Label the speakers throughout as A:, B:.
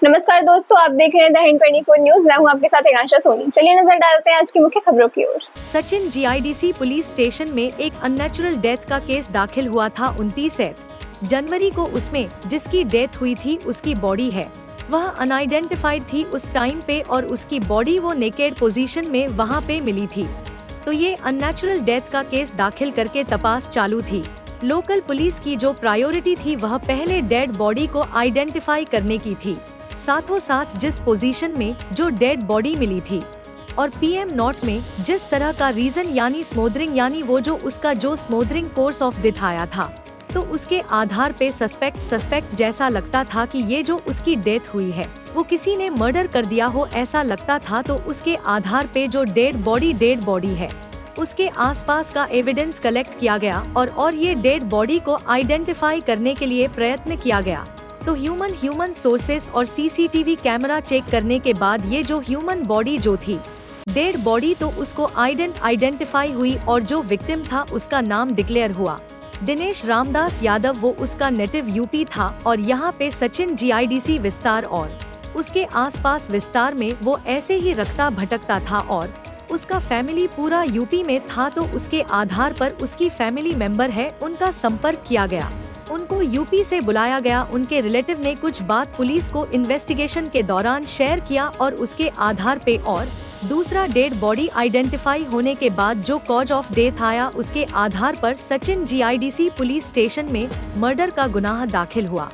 A: नमस्कार दोस्तों, आप देख रहे हैं द हिंद 24 न्यूज। मैं हूं आपके साथ आकांक्षा सोनी। चलिए नजर डालते हैं आज की मुख्य खबरों की ओर।
B: सचिन जीआईडीसी पुलिस स्टेशन में एक अननेचुरल डेथ का केस दाखिल हुआ था 29 जनवरी को। उसमें जिसकी डेथ हुई थी उसकी बॉडी है वह अनआइडेंटिफाइड थी उस टाइम पे, और उसकी बॉडी वो नेकेड पोजीशन में वहाँ पे मिली थी। तो ये अननेचुरल डेथ का केस दाखिल करके तपास चालू थी। लोकल पुलिस की जो प्रायोरिटी थी वह पहले डेड बॉडी को आइडेंटिफाई करने की थी, साथों साथ जिस पोजीशन में जो डेड बॉडी मिली थी और पीएम नोट में जिस तरह का रीजन यानी स्मोदरिंग, यानी वो जो उसका जो स्मोदरिंग कोर्स ऑफ डेथ आया था, तो उसके आधार पे सस्पेक्ट जैसा लगता था कि ये जो उसकी डेथ हुई है वो किसी ने मर्डर कर दिया हो, ऐसा लगता था। तो उसके आधार पे जो डेड बॉडी है उसके आसपास का एविडेंस कलेक्ट किया गया और ये डेड बॉडी को आइडेंटिफाई करने के लिए प्रयत्न किया गया। तो ह्यूमन सोर्सेस और सीसीटीवी कैमरा चेक करने के बाद ये जो ह्यूमन बॉडी जो थी डेड बॉडी, तो उसको आइडेंटिफाई हुई और जो विक्टिम था उसका नाम डिक्लेयर हुआ दिनेश रामदास यादव। वो उसका नेटिव यूपी था और यहाँ पे सचिन जीआईडीसी विस्तार और उसके आसपास विस्तार में वो ऐसे ही रखता भटकता था और उसका फैमिली पूरा यूपी में था। तो उसके आधार पर उसकी फैमिली मेंबर है उनका संपर्क किया गया, उनको यूपी से बुलाया गया। उनके रिलेटिव ने कुछ बात पुलिस को इन्वेस्टिगेशन के दौरान शेयर किया और उसके आधार पे और दूसरा डेड बॉडी आइडेंटिफाई होने के बाद जो कॉज ऑफ डेथ आया उसके आधार पर सचिन जीआईडीसी पुलिस स्टेशन में मर्डर का गुनाह दाखिल हुआ।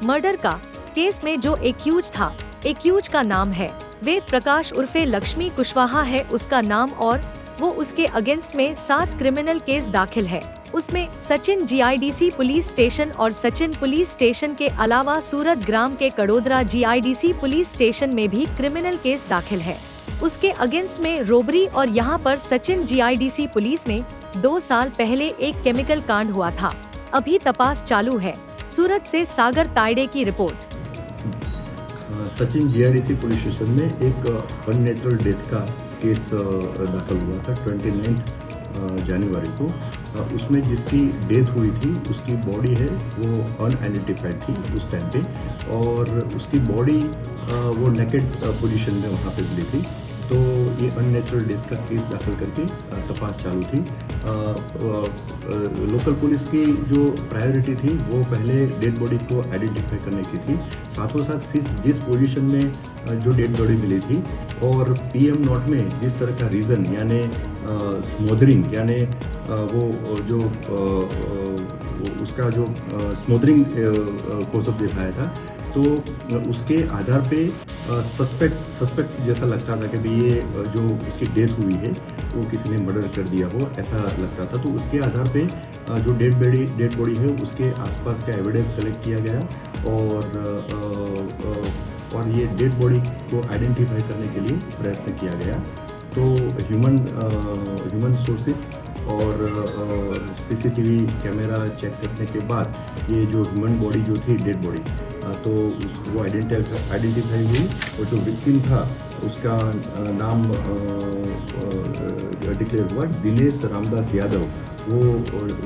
B: मर्डर का केस में जो एक्यूज का नाम है वेद प्रकाश उर्फे लक्ष्मी कुशवाहा है उसका नाम, और वो उसके अगेंस्ट में 7 क्रिमिनल केस दाखिल है। उसमें सचिन जीआईडीसी पुलिस स्टेशन और सचिन पुलिस स्टेशन के अलावा सूरत ग्राम के कड़ोदरा जीआईडीसी पुलिस स्टेशन में भी क्रिमिनल केस दाखिल है। उसके अगेंस्ट में रोबरी, और यहाँ पर सचिन जीआईडीसी पुलिस में 2 साल पहले एक केमिकल कांड हुआ था। अभी तपास चालू है। सूरत से सागर तायडे की report.
C: Sachin GIDC police station में एक अननेचुरल डेथ का केस दाखिल हुआ था 29 जनवरी को। उसमें जिसकी डेथ हुई थी उसकी बॉडी है वो अनआइडेंटिफाइड थी उस टाइम पे, और उसकी बॉडी वो नेकेड पोजीशन में वहाँ पे मिली थी। तो ये अननेचुरल डेथ का केस दाखिल करके तपास चालू थी। लोकल पुलिस की जो प्रायोरिटी थी वो पहले डेड बॉडी को आइडेंटिफाई करने की थी, साथों साथ जिस पोजीशन में जो डेड बॉडी मिली थी और पीएम नोट में जिस तरह का रीज़न यानी स्मोदरिंग, यानी वो जो उसका जो स्मोदरिंग कोर्स ऑफ डेथ आया था, तो उसके आधार पे सस्पेक्ट जैसा लगता था कि भाई ये जो उसकी डेथ हुई है वो किसी ने मर्डर कर दिया हो, ऐसा लगता था। तो उसके आधार पे जो डेड बॉडी है उसके आसपास का एविडेंस कलेक्ट किया गया और ये डेड बॉडी को आइडेंटिफाई करने के लिए प्रयत्न किया गया। तो ह्यूमन सोर्सेस और सीसीटीवी कैमरा चेक करने के बाद ये जो ह्यूमन बॉडी जो थी डेड बॉडी, तो वो आइडेंटिफाई हुई, और जो विक्टिम था उसका नाम डिक्लेयर हुआ दिनेश रामदास यादव। वो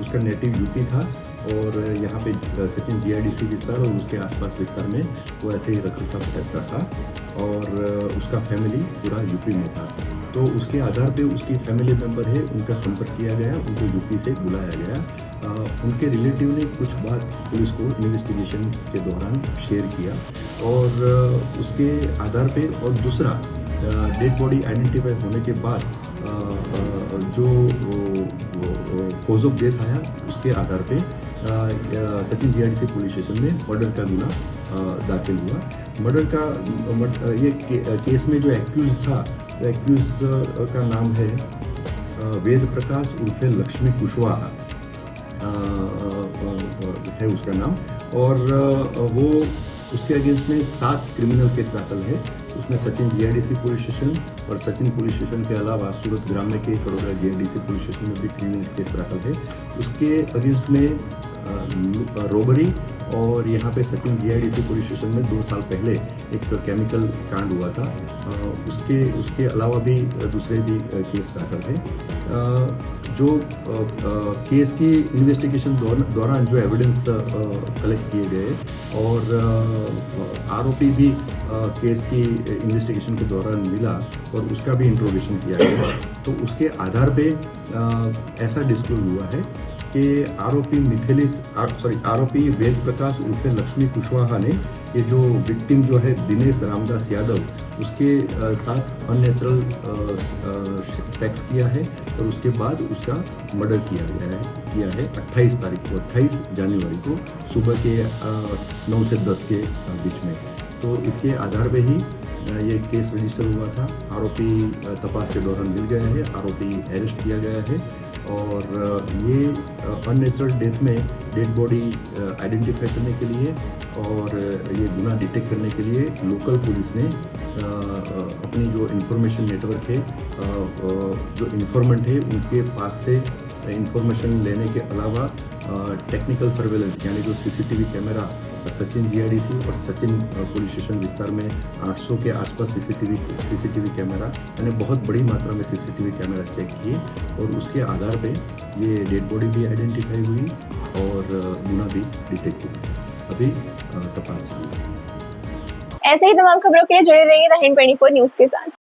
C: उसका नेटिव यूपी था और यहाँ पे सचिन जीआईडीसी विस्तार और उसके आसपास विस्तार में वो ऐसे ही रखता भटकता था और उसका फैमिली पूरा यूपी में था। तो उसके आधार पे उसकी फैमिली मेंबर है उनका संपर्क किया गया, उनको यूपी से बुलाया गया। उनके रिलेटिव ने कुछ बात पुलिस को इन्वेस्टिगेशन के दौरान शेयर किया और उसके आधार पे और दूसरा डेड बॉडी आइडेंटिफाई होने के बाद जो कॉज ऑफ डेथ आया उसके आधार पे सचिन जीआईडीसी पुलिस स्टेशन में मर्डर का गुनाह दाखिल हुआ। मर्डर का ये केस में जो एक्यूज था, एक्यूज का नाम है वेद प्रकाश उर्फे लक्ष्मी कुशवाहा है उसका नाम, और वो उसके अगेंस्ट में 7 क्रिमिनल केस दाखिल है। उसमें सचिन जीआईडीसी पुलिस स्टेशन और सचिन पुलिस स्टेशन के अलावा सूरत ग्राम में के कड़ोदरा जीआईडीसी पुलिस स्टेशन में भी क्रिमिनल केस दाखिल है। उसके अगेंस्ट में रोबरी, और यहाँ पे सचिन जीआईडीसी पुलिस स्टेशन में 2 साल पहले एक केमिकल कांड हुआ था। उसके अलावा भी दूसरे भी केस दाखिल है। जो केस की इन्वेस्टिगेशन दौरान जो एविडेंस कलेक्ट किए गए और आरोपी भी केस की इन्वेस्टिगेशन के दौरान मिला और उसका भी इंट्रोगेशन किया गया, तो उसके आधार पे ऐसा डिस्क्लोज हुआ है कि आरोपी वेद प्रकाश उर्फे लक्ष्मी कुशवाहा ने ये जो विक्टिम जो है दिनेश रामदास यादव, उसके साथ अननेचुरल सेक्स किया है और उसके बाद उसका मर्डर किया है 28 जनवरी को सुबह के 9 से 10 के बीच में। तो इसके आधार पे ही ये केस रजिस्टर हुआ था। आरोपी तपास के दौरान मिल गया है, आरोपी अरेस्ट किया गया है और ये अननेचुरल डेथ में डेड बॉडी आइडेंटिफाई करने के लिए और ये गुनाह डिटेक्ट करने के लिए लोकल पुलिस ने अपनी जो इंफॉर्मेशन नेटवर्क है, जो इन्फॉर्मेंट है उनके पास से इंफॉर्मेशन लेने के अलावा टेक्निकल सर्वेलेंस यानी जो सीसीटीवी कैमरा सचिन जीआईडीसी और सचिन पुलिस स्टेशन विस्तार में 800 के आसपास सीसीटीवी कैमरा यानी बहुत बड़ी मात्रा में सीसीटीवी कैमरा चेक किए और उसके आधार पे ये डेड बॉडी भी आइडेंटिफाई हुई और गुनाह भी डिटेक्ट हुआ। अभी तपास चालू है।
A: ऐसे ही तमाम खबरों के लिए जुड़े रहिए द हिंद 24 न्यूज के साथ।